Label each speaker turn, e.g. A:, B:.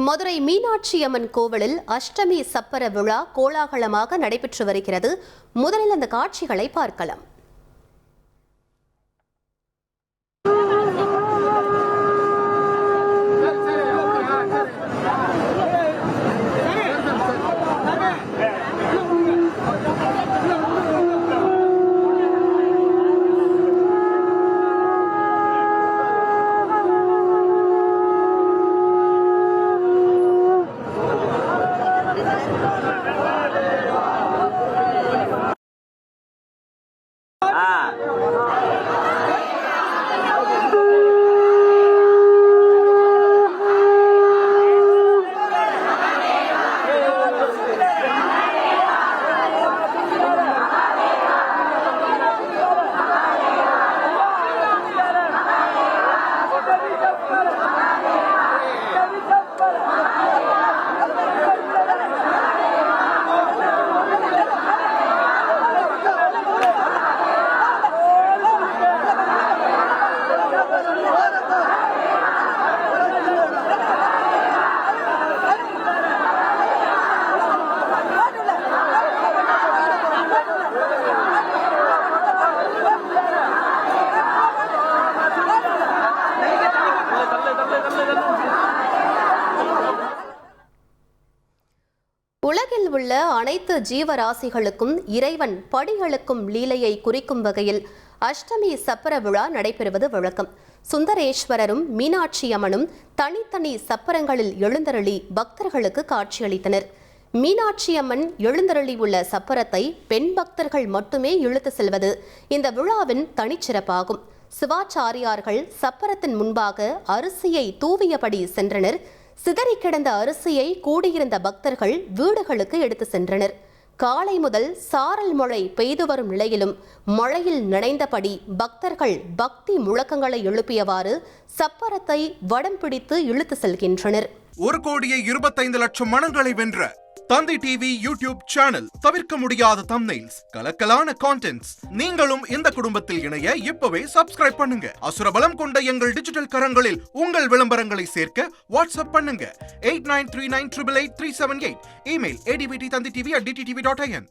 A: மதுரை மீனாட்சி அம்மன் கோவிலில் அஷ்டமி சப்பர விழா கோலாகலமாக நடைபெற்று வருகிறது. முதலில் அந்த காட்சிகளை பார்க்கலாம். உலகில் உள்ள அனைத்து ஜீவராசிகளுக்கும் இறைவன் படிகளுக்கும் லீலையை குறிக்கும் வகையில் அஷ்டமி சப்பர விழா நடைபெறுவது வழக்கம். சுந்தரேஸ்வரரும் மீனாட்சி அம்மனும் தனித்தனி சப்பரங்களில் எழுந்தருளி பக்தர்களுக்கு காட்சியளித்தனர். மீனாட்சி அம்மன் எழுந்தருளி உள்ள சப்பரத்தை பெண் பக்தர்கள் மட்டுமே இழுத்து செல்வது இந்த விழாவின் தனிச்சிறப்பாகும். சிவாச்சாரியார்கள் சப்பரத்தின் முன்பாக அரிசியை தூவியபடி சென்றனர். சிதறி கிடந்த அரிசியை கூடியிருந்த பக்தர்கள் வீடுகளுக்கு எடுத்து சென்றனர். காலை முதல் சாரல் மழை பெய்து வரும் நிலையிலும் மழையில் நனைந்தபடி பக்தர்கள் பக்தி முழக்கங்களை எழுப்பியவாறு சப்பரத்தை வடம் பிடித்து இழுத்து செல்கின்றனர்.
B: 1,25,00,000 மனங்களை வென்ற தந்தி டிவி யூடியூப் சேனல். தவிர்க்க முடியாத தம்ப்நெயில்ஸ், கலக்கலான கான்டென்ட்ஸ். நீங்களும் இந்த குடும்பத்தில் இணைய இப்பவே சப்ஸ்கிரைப் பண்ணுங்க. அசுரபலம் கொண்ட எங்கள் டிஜிட்டல் கரங்களில் உங்கள் விளம்பரங்களை சேர்க்க வாட்ஸ்அப் பண்ணுங்க. 8939888378. Email advttanditv@dttv.in.